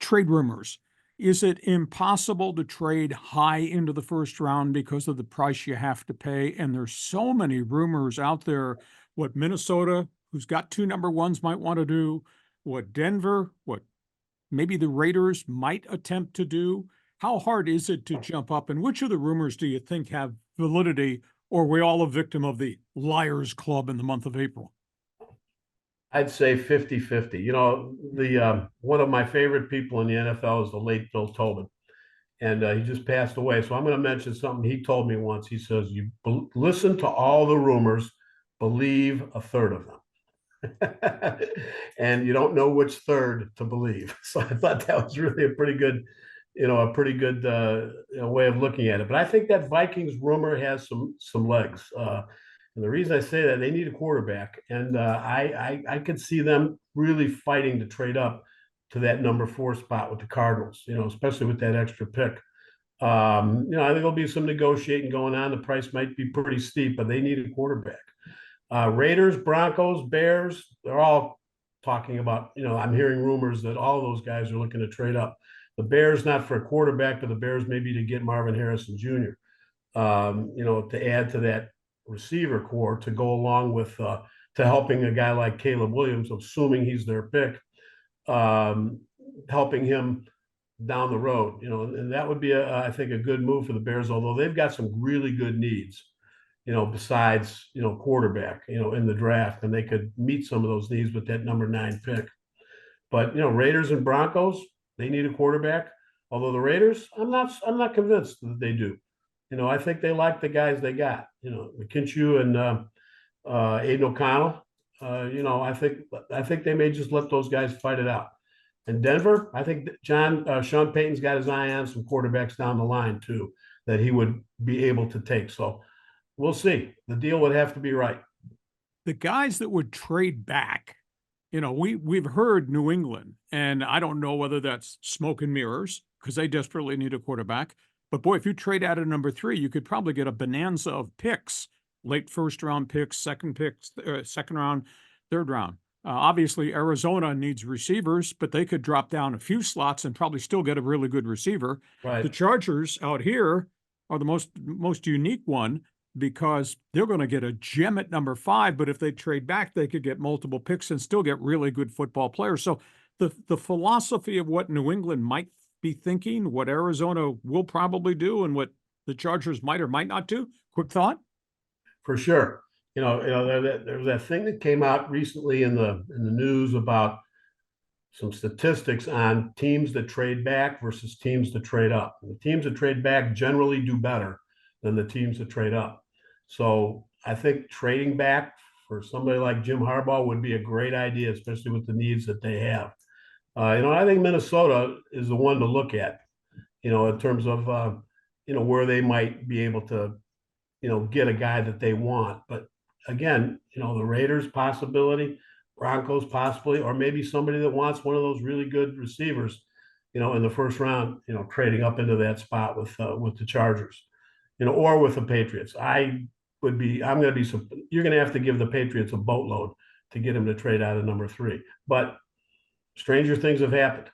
trade rumors. Is it impossible to trade high into the first round because of the price you have to pay? And there's so many rumors out there what Minnesota, who's got two number ones, might want to do, what Denver, what maybe the Raiders might attempt to do. How hard is it to jump up? And which of the rumors do you think have validity, or are we all a victim of the Liars Club in the month of April? I'd say 50-50. The one of my favorite people in the NFL is the late Bill Tobin, and he just passed away. So I'm going to mention something he told me once. He says, "You listen to all the rumors, believe a third of them." And you don't know which third to believe. So I thought that was really a pretty good, way of looking at it. But I think that Vikings rumor has some legs. And the reason I say that, they need a quarterback, and I could see them really fighting to trade up to that number 4 spot with the Cardinals. Especially with that extra pick. I think there'll be some negotiating going on. The price might be pretty steep, but they need a quarterback. Raiders, Broncos, Bears, they're all talking about, I'm hearing rumors that all those guys are looking to trade up. The Bears, not for a quarterback, but the Bears maybe to get Marvin Harrison Jr., to add to that receiver core to go along with to helping a guy like Caleb Williams, assuming he's their pick, helping him down the road, and that would be, I think, a good move for the Bears, although they've got some really good needs, besides, quarterback, in the draft, and they could meet some of those needs with that number 9 pick. But, Raiders and Broncos, they need a quarterback. Although the Raiders, I'm not convinced that they do. I think they like the guys they got. McKinsey and Aiden O'Connell. I think they may just let those guys fight it out. And Denver, I think Sean Payton's got his eye on some quarterbacks down the line too that he would be able to take. So we'll see. The deal would have to be right. The guys that would trade back, we've heard New England, and I don't know whether that's smoke and mirrors because they desperately need a quarterback. But boy, if you trade out of number 3, you could probably get a bonanza of picks, late first round picks, second round, third round. Obviously, Arizona needs receivers, but they could drop down a few slots and probably still get a really good receiver. Right. The Chargers out here are the most unique one because they're going to get a gem at number 5, but if they trade back, they could get multiple picks and still get really good football players. So the philosophy of what New England might be thinking, what Arizona will probably do, and what the Chargers might or might not do. Quick thought? For sure. There was that thing that came out recently in the news about some statistics on teams that trade back versus teams that trade up. And the teams that trade back generally do better than the teams that trade up. So I think trading back for somebody like Jim Harbaugh would be a great idea, especially with the needs that they have. I think Minnesota is the one to look at, in terms of, where they might be able to, get a guy that they want. But again, the Raiders possibility, Broncos possibly, or maybe somebody that wants one of those really good receivers, in the first round, trading up into that spot with the Chargers, or with the Patriots. You're going to have to give the Patriots a boatload to get him to trade out of number 3. But stranger things have happened.